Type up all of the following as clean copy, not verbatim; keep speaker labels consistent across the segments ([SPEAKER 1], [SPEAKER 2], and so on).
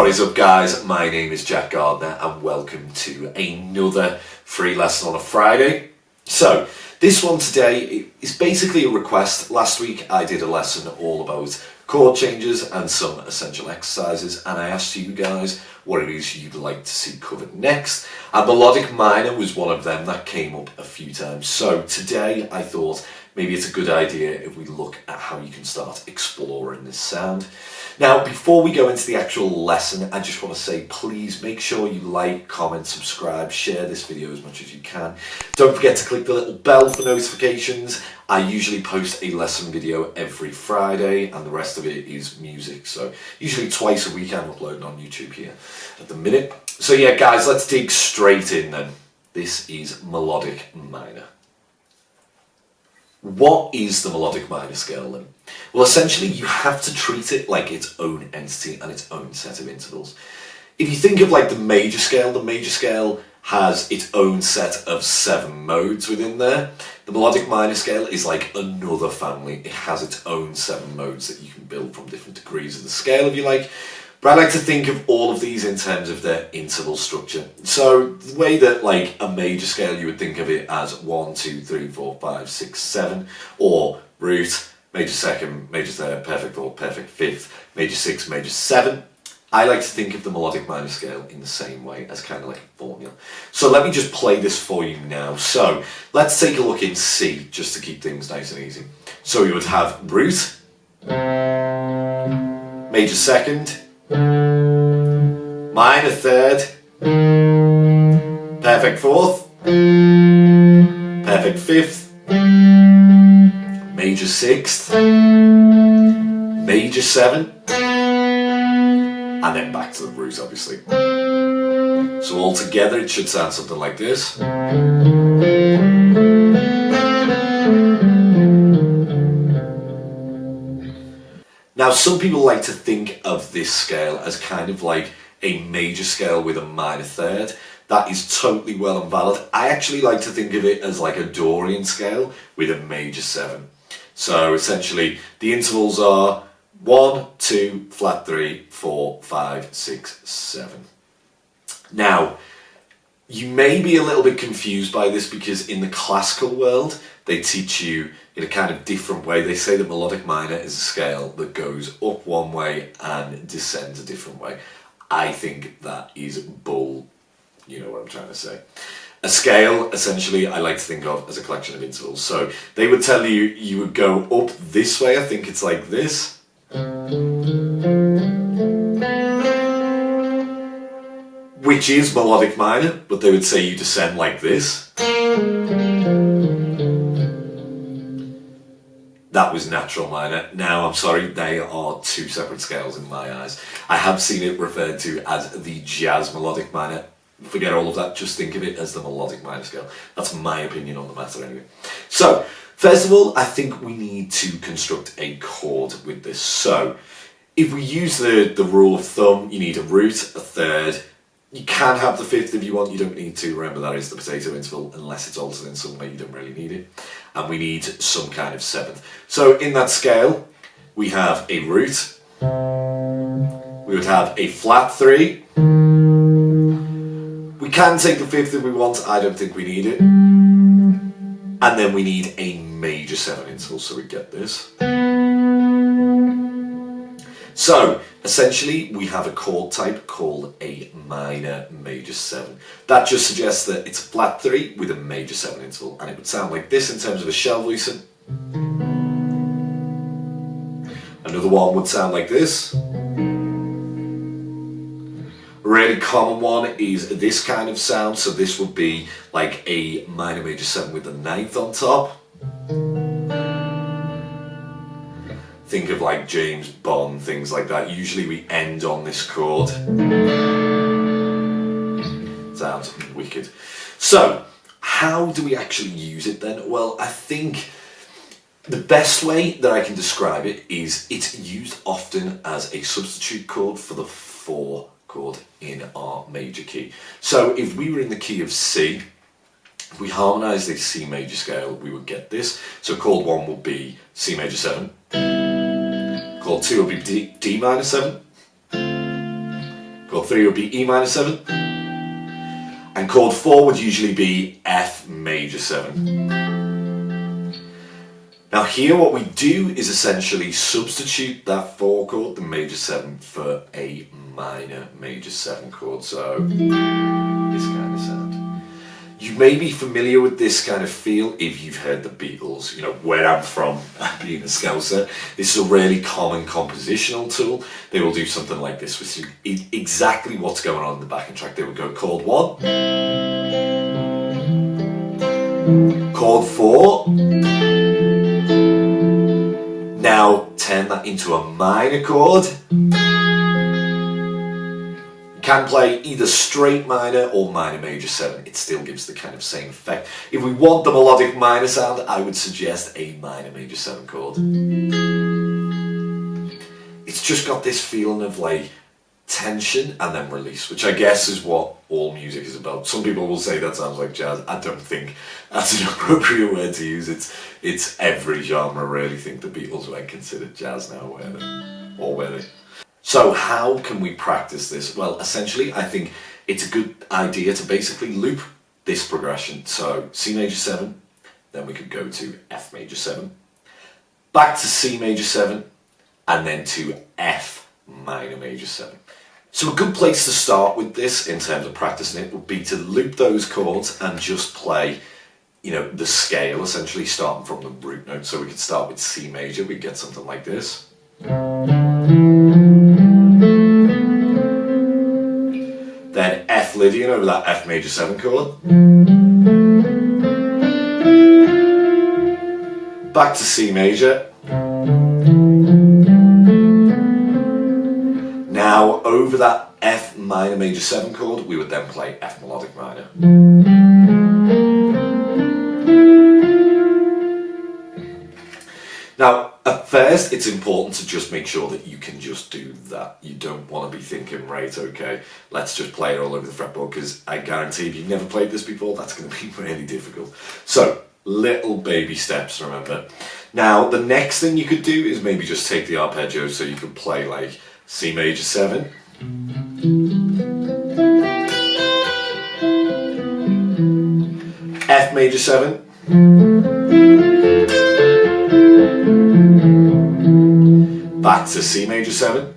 [SPEAKER 1] What is up, guys? My name is Jack Gardiner and welcome to another free lesson on a Friday. So this one today is basically a request. Last week I did a lesson all about chord changes and some essential exercises, and I asked you guys what it is you'd like to see covered next, and melodic minor was one of them that came up a few times. So today I thought maybe it's a good idea if we look at how you can start exploring this sound. Now, before we go into the actual lesson, I just want to say, please make sure you like, comment, subscribe, share this video as much as you can. Don't forget to click the little bell for notifications. I usually post a lesson video every Friday and the rest of it is music. So usually twice a week I'm uploading on YouTube here at the minute. So yeah, guys, let's dig straight in then. This is melodic minor. What is the melodic minor scale then? Well, essentially you have to treat it like its own entity and its own set of intervals. If you think of like the major scale has its own set of 7 modes within there. The melodic minor scale is like another family. It has its own 7 modes that you can build from different degrees of the scale if you like. But I like to think of all of these in terms of their interval structure. So the way that like a major scale, you would think of it as 1, 2, 3, 4, 5, 6, 7, or root, major second, major third, perfect fourth, perfect fifth, major 6, major 7. I like to think of the melodic minor scale in the same way as kind of like a formula. So let me just play this for you now. So let's take a look in C just to keep things nice and easy. So we would have root, major second, minor third, perfect fourth, perfect fifth, major sixth, major 7, and then back to the root obviously. So all together it should sound something like this. Now, some people like to think of this scale as kind of like a major scale with a minor third. That is totally well and valid. I actually like to think of it as like a Dorian scale with a major 7. So essentially the intervals are 1, 2, flat 3, 4, 5, 6, 7. Now, you may be a little bit confused by this because in the classical world, they teach you in a kind of different way. They say that melodic minor is a scale that goes up one way and descends a different way. I think that is bull. You know what I'm trying to say. A scale, essentially, I like to think of as a collection of intervals. So they would tell you, you would go up this way. I think it's like this. Which is melodic minor, but they would say you descend like this. That was natural minor. Now, I'm sorry, they are 2 separate scales in my eyes. I have seen it referred to as the jazz melodic minor. Forget all of that, just think of it as the melodic minor scale. That's my opinion on the matter anyway. So, first of all, I think we need to construct a chord with this. So, if we use the rule of thumb, you need a root, a third. You can have the fifth if you want, you don't need to. Remember, that is the potato interval, unless it's altered in some way, you don't really need it. And we need some kind of 7th. So in that scale, we have a root, we would have a flat 3, we can take the 5th if we want, I don't think we need it, and then we need a major 7 interval, so we get this. So, essentially, we have a chord type called a minor major 7. That just suggests that it's a flat 3 with a major 7 interval, and it would sound like this in terms of a shell voicing. Another one would sound like this. A really common one is this kind of sound, so this would be like a minor major 7 with a 9th on top. Think of like James Bond, things like that. Usually we end on this chord. Sounds wicked. So, how do we actually use it then? Well, I think the best way that I can describe it is it's used often as a substitute chord for the 4 chord in our major key. So if we were in the key of C, if we harmonise the C major scale, we would get this. So chord 1 would be C major 7. Chord 2 will be D minor 7. Chord 3 would be E minor 7. And chord 4 would usually be F major 7. Now here what we do is essentially substitute that 4 chord, the major 7, for a minor major 7 chord. So this kind of sound. You may be familiar with this kind of feel if you've heard the Beatles. You know, where I'm from, being a Scouser, this is a really common compositional tool. They will do something like this, which is exactly what's going on in the backing track. They would go chord 1, chord 4, now turn that into a minor chord. Can play either straight minor or minor major 7. It still gives the kind of same effect. If we want the melodic minor sound, I would suggest a minor major 7 chord. It's just got this feeling of like tension and then release, which I guess is what all music is about. Some people will say that sounds like jazz. I don't think that's an appropriate word to use. It's every genre. I really think the Beatles were considered jazz now, were they? So how can we practice this? Well, essentially, I think it's a good idea to basically loop this progression. So C major 7, then we could go to F major 7, back to C major 7, and then to F minor major 7. So a good place to start with this in terms of practicing it would be to loop those chords and just play, you know, the scale, essentially starting from the root note. So we could start with C major, we'd get something like this. Then F Lydian over that F major 7 chord. Back to C major. Now over that F minor major 7 chord, we would then play F melodic minor. Now, at first, it's important to just make sure that you can just do that. You don't want to be thinking, right, okay, let's just play it all over the fretboard, because I guarantee if you've never played this before, that's going to be really difficult. So, little baby steps, remember. Now, the next thing you could do is maybe just take the arpeggio, so you could play like C major 7. F major 7. Back to C major 7.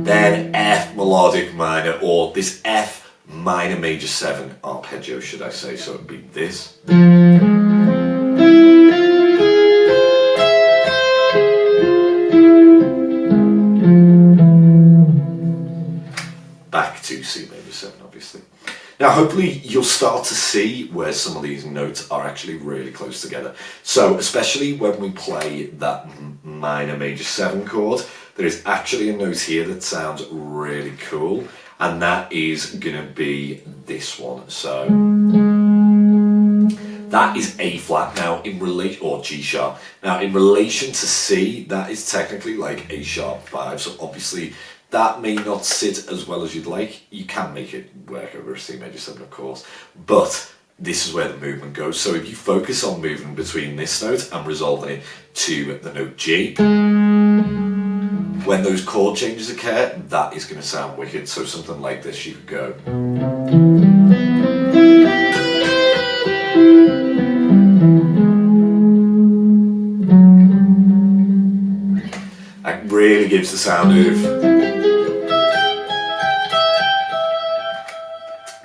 [SPEAKER 1] Then F melodic minor, or this F minor major 7 arpeggio, should I say, so it'd be this. Back to C major 7, obviously. Now hopefully you'll start to see where some of these notes are actually really close together. So especially when we play that minor major 7 chord, there is actually a note here that sounds really cool, and that is going to be this one. So that is A flat now in relation, or G sharp. Now in relation to C, that is technically like A sharp 5, so obviously that may not sit as well as you'd like. You can make it work over a C major 7, of course, but this is where the movement goes. So if you focus on moving between this note and resolving it to the note G, when those chord changes occur, that is going to sound wicked. So something like this, you could go. That really gives the sound of.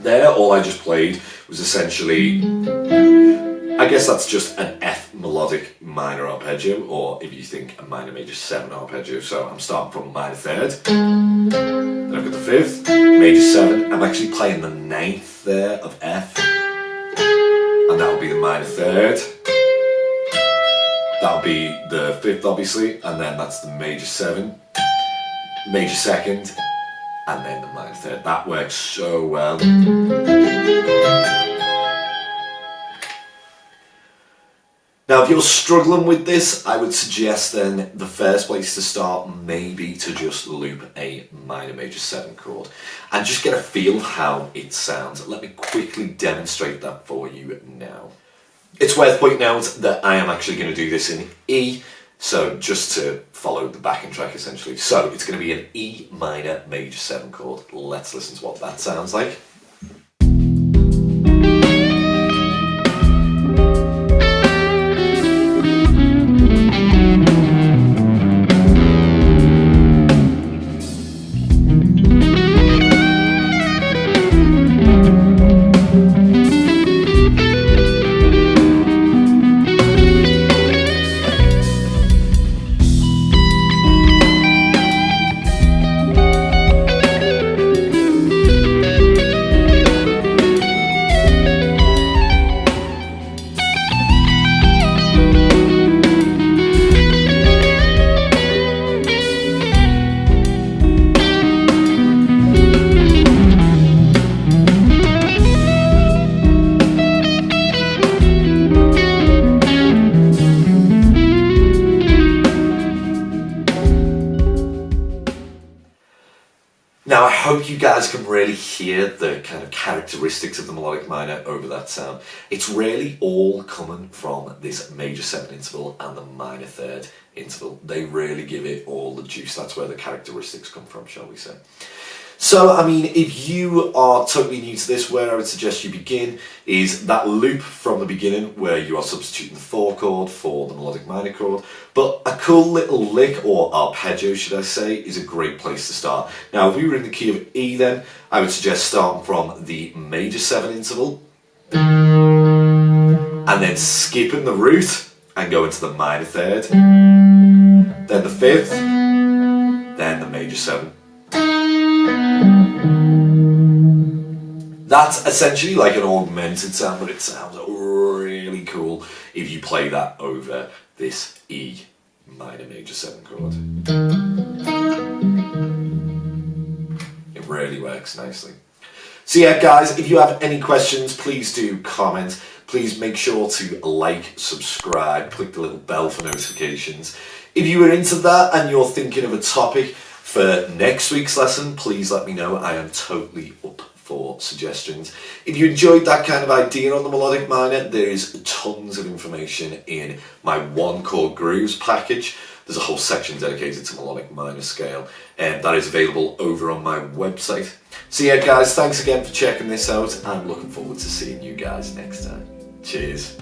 [SPEAKER 1] There, all I just played was essentially, I guess that's just an F melodic minor arpeggio, or if you think a minor major 7 arpeggio. So I'm starting from a minor 3rd, then I've got the 5th, major 7, I'm actually playing the 9th there of F, and that would be the minor 3rd, that would be the 5th obviously, and then that's the major 7, major 2nd, and then the minor 3rd. That works so well. Now if you're struggling with this, I would suggest then the first place to start may be to just loop a minor major 7 chord and just get a feel of how it sounds. Let me quickly demonstrate that for you now. It's worth pointing out that I am actually going to do this in E So just to follow the backing track essentially. So it's going to be an E minor major 7 chord. Let's listen to what that sounds like. Now I hope you guys can really hear the kind of characteristics of the melodic minor over that sound. It's really all coming from this major 7 interval and the minor 3rd interval. They really give it all the juice. That's where the characteristics come from, shall we say. So, I mean, if you are totally new to this, where I would suggest you begin is that loop from the beginning where you are substituting the 4 chord for the melodic minor chord. But a cool little lick, or arpeggio should I say, is a great place to start. Now, if we were in the key of E then, I would suggest starting from the major 7 interval and then skipping the root and going to the minor 3rd, then the 5th, then the major 7. That's essentially like an augmented sound, but it sounds really cool if you play that over this E minor major 7 chord. It really works nicely. So yeah guys, if you have any questions, please do comment. Please make sure to like, subscribe, click the little bell for notifications. If you were into that and you're thinking of a topic for next week's lesson, please let me know. I am totally up for suggestions. If you enjoyed that kind of idea on the melodic minor, there is tons of information in my 1 chord grooves package. There's a whole section dedicated to melodic minor scale, and that is available over on my website. So yeah guys, thanks again for checking this out. I'm looking forward to seeing you guys next time. Cheers.